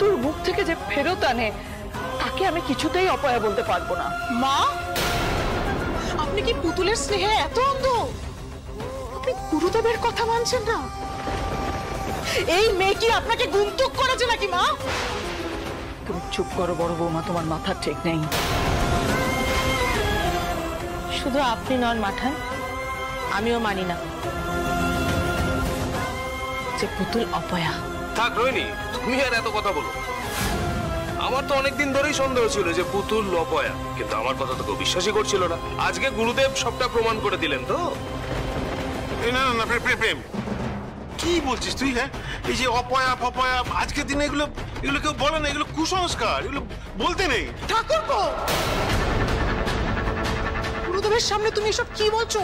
পুতুল মুখ থেকে যে ফেরত আনে তাকে আমি কিছুতেই অপয়া বলতে পারবো না। মা, আপনি কি পুতুলের স্নেহে এত অন্ধ? আপনি গুরুদেবের কথা মানছেন না? এই মেয়ে কি আপনাকে গুমতুক করেছে নাকি মা? তুমি চুপ করো বড় বৌমা, তোমার মাথা ঠিক নেই। শুধু আপনি নন মাঠান, আমিও মানি না যে পুতুল অপয়া। থাক রোহিণী, তুমি আর এত কথা বলো। আমার তো অনেকদিন ধরেই সন্দেহ ছিল যে পুতুল অপয়া, কিন্তু আমার কথা তো কেউ বিশ্বাসই করছিল না। আজকে গুরুদেব সবটা প্রমাণ করে দিলেন তো। না না না প্রেম, কি বলছিস তুই? হ্যাঁ, এই যে অপয়া ফপয়া আজকের দিনে এগুলো এগুলো কেউ বলে না, এগুলো কুসংস্কার, এগুলো বলতে নেই। ঠাকুরপো, গুরুদেবের সামনে তুমি এসব কি বলছো?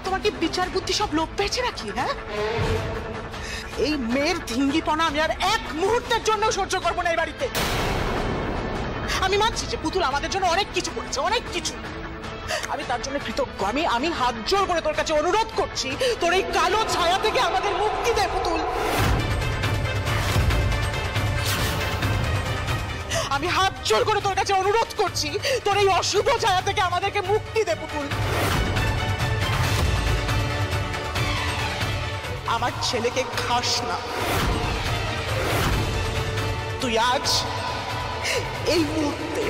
তোমার কি বিচার বুদ্ধি সব লোপ পেয়েছে নাকি? হ্যাঁ, এই মেয়ের ধিঙ্গিপনা আমি আর এক মুহূর্তের জন্য সহ্য করবো না এই বাড়িতে। আমি মানছি যে পুতুল আমাদের জন্য অনেক কিছু করেছে, অনেক কিছু। আমি তার জন্য কৃতজ্ঞ। আমি হাত জোর করে তোর কাছে অনুরোধ করছি, তোর এই কালো ছায়া থেকে আমাদের মুক্তি দে পুতুল। আমি হাত জোর করে তোর কাছে অনুরোধ করছি, তোর এই অশুভ ছায়া থেকে আমাদেরকে মুক্তি দে পুতুল। আমার ছেলেকে খাস না তুই। আজ এই মুহূর্তে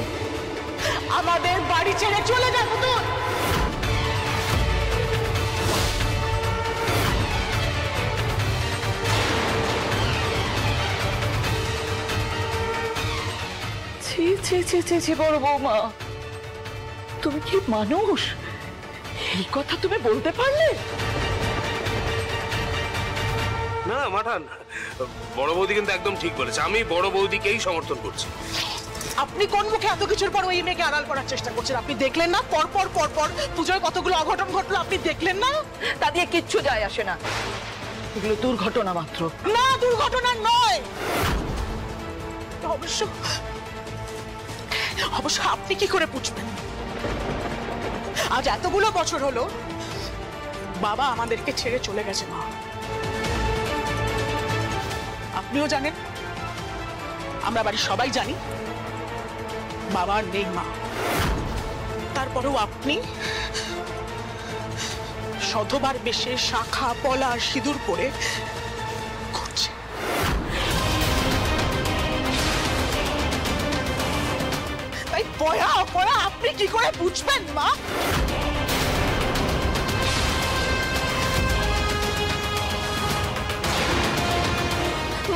আমাদের বাড়ি ছেড়ে চলে যা পুতুল। ছি ছি ছি ছি ছি বড় বৌমা, তুমি কি মানুষ? এই কথা তুমি বলতে পারলে? না মাঠান, বড় বৌদি কিন্তু একদম ঠিক বলেছে। আমি বড় বৌদিকেই সমর্থন করছি। আপনি কোন মুখে এত কিছুর পর ওই মেয়েকে আড়াল করার চেষ্টা করছেন? আপনি দেখলেন না পরপর পুজোয় কতগুলো অঘটন ঘটলো? আপনি দেখলেন না? তা দিয়ে কিচ্ছু যায় আসে না, এগুলো দুর্ঘটনা মাত্র। না, দুর্ঘটনা নয়। অবশ্য অবশ্য আপনি কি করে বুঝবেন? আজ এতগুলো বছর হলো বাবা আমাদেরকে ছেড়ে চলে গেছে। মা, আপনিও জানেন, আমরা বাড়ির সবাই জানি বাবা আর নেই। মা, তারপরেও আপনি শতবার বেশে শাখা পলা সিঁদুর পরে ঘুরছেন। তাই পয়া পয়া আপনি কি করে বুঝবেন? মা,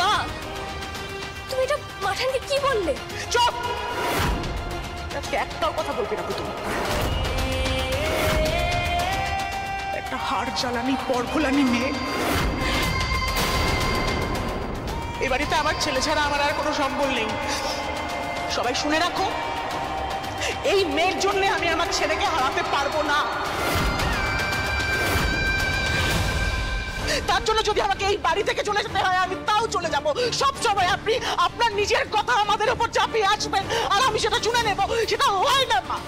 মা, তুমি এটা মাঠানকে কি বললে? চুপ! আজকে একটাও কথা বলবি না তুমি। একটা হাড় জ্বালানি পর ভোলানি মেয়ে। এ বাড়িতে আমার ছেলে ছাড়া আমার আর কোনো সম্বল নেই। সবাই শুনে রাখো, এই মেয়ের জন্য আমি আমার ছেলেকে হারাতে পারবো না। তার জন্য যদি আমাকে এই বাড়ি থেকে চলে যেতে হয়, আমি তাও চলে যাব। সব সময় আপনি আপনার নিজের কথা আমাদের উপর চাপিয়ে আসবেন আর আমি সেটা শুনে নেব। সেটা হয় না মা,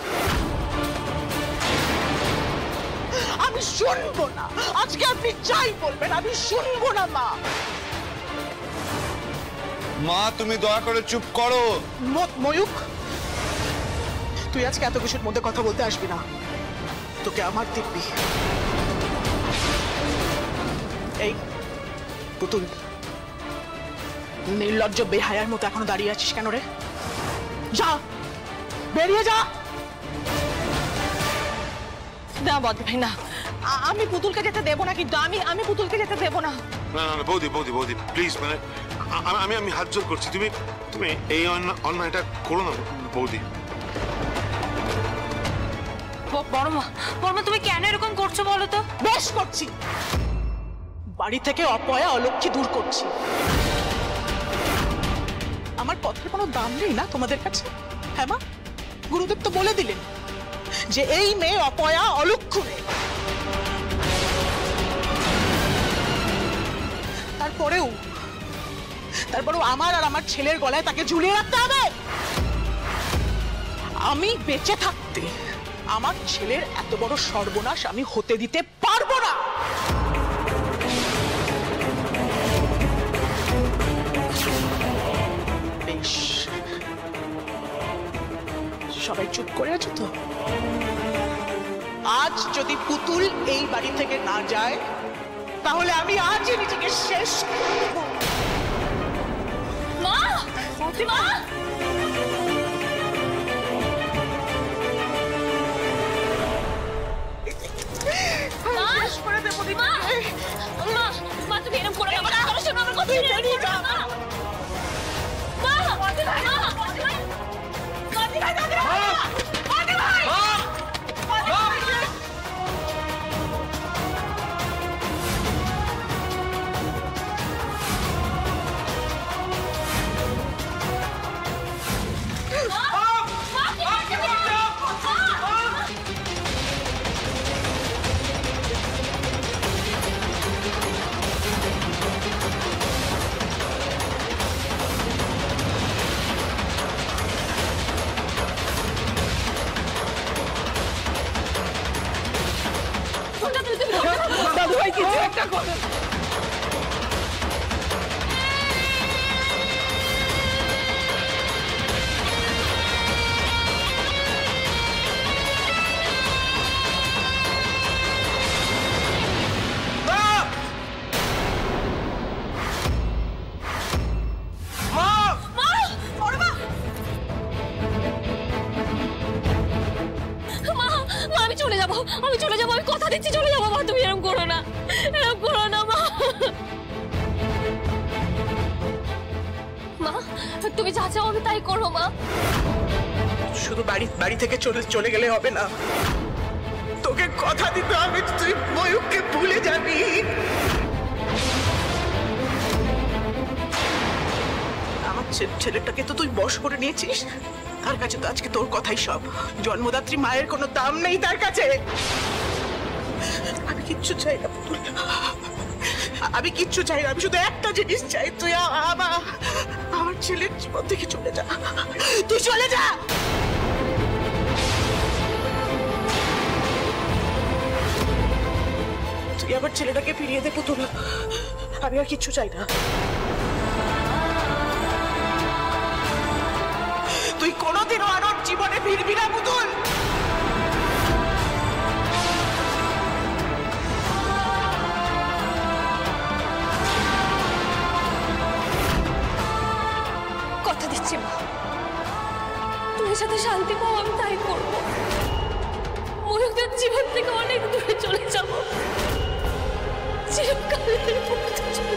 আমি শুনবো না। আজকে আপনি যাই বলবেন আমি শুনবো না। মা, মা তুমি দয়া করে চুপ করো। ময়ূক, তুই আজকে এত কিছুর মধ্যে কথা বলতে আসবি না। তোকে আমার দিব্যি। এই পুতুল, নির্লজ্জ বেহায়ার মতো এখনো দাঁড়িয়ে আছিস কেন রে? যা, বেরিয়ে যা। না বড় ভাই, না, আমি পুতুলকে যেতে দেবো না। কিন্তু আমি পুতুলকে যেতে দেবো না। না না বৌদি বৌদি বৌদি প্লিজ, মানে আমি হাত জোর করছি, তুমি তুমি এই অন্যায়টা করো না বৌদি। বড় মা, তুমি কেন এরকম করছো বলো তো? বেশ করছি, বাড়ি থেকে অপয়া অলক্ষ্মী দূর করছি। আমার কথার কোনো দাম নেই না তোমাদের কাছে? হ্যাঁ মা, গুরুদেব তো বলে দিলেন যে এই মেয়ে অপয়া অলক্ষণে। তারপরেও আমার আর আমার ছেলের গলায় তাকে ঝুলিয়ে রাখতে হবে। আমি বেঁচে থাকতে আমার ছেলের এত বড় সর্বনাশ আমি হতে দিতে পারবো না। সবাই চুপ করে আছো তো? আজ যদি পুতুল এই বাড়ি থেকে না যায় তাহলে আমি আজই নিজেকে শেষ করব। মা মা মা তুমি এরকম করে না, আমার শোনো আমার কথা শুনে যা মা। মা মাদি ভাই মাদি ভাই মাদি ভাই মাদি ভাই মাদি ভাই দাদু ভাই কিছু একটা করো। আমি চলে যাবো আমি কথা দিচ্ছি চলে যাবো। মা তুমি এরকম করো না মা। মা তুমি যা চাও আমি তাই করবো মা। শুধু বাড়ি থেকে চলে গেলে হবে না, তোকে কথা দিতে হবে তুই ময়ূককে ভুলে যাবি। আমার ছেলেটাকে তো তুই বশ করে নিয়েছিস, তার কাছে তো আজকে তোর কথাই সব। জন্মদাত্রী মায়ের কোনো দাম নেই তার কাছে। আমি কিচ্ছু চাই না পুতুল, আমি কিচ্ছু চাই না। আমি শুধু একটা জিনিস চাই, তুই আমার ছেলের জীবন থেকে চলে যা, তুই চলে যা। তুই আমার ছেলেটাকে ফিরিয়ে দে পুতুল, আমি আর কিচ্ছু চাই না। তুই কোনোদিনও আমার জীবনে ফিরবি না পুতুল। কথা দিচ্ছি মা, তোমার সাথে শান্তি পাও আমি তাই করবো। ময়ূকদের জীবন থেকে অনেক দূরে চলে যাবো, চিরকালের মতো চলে যাবো।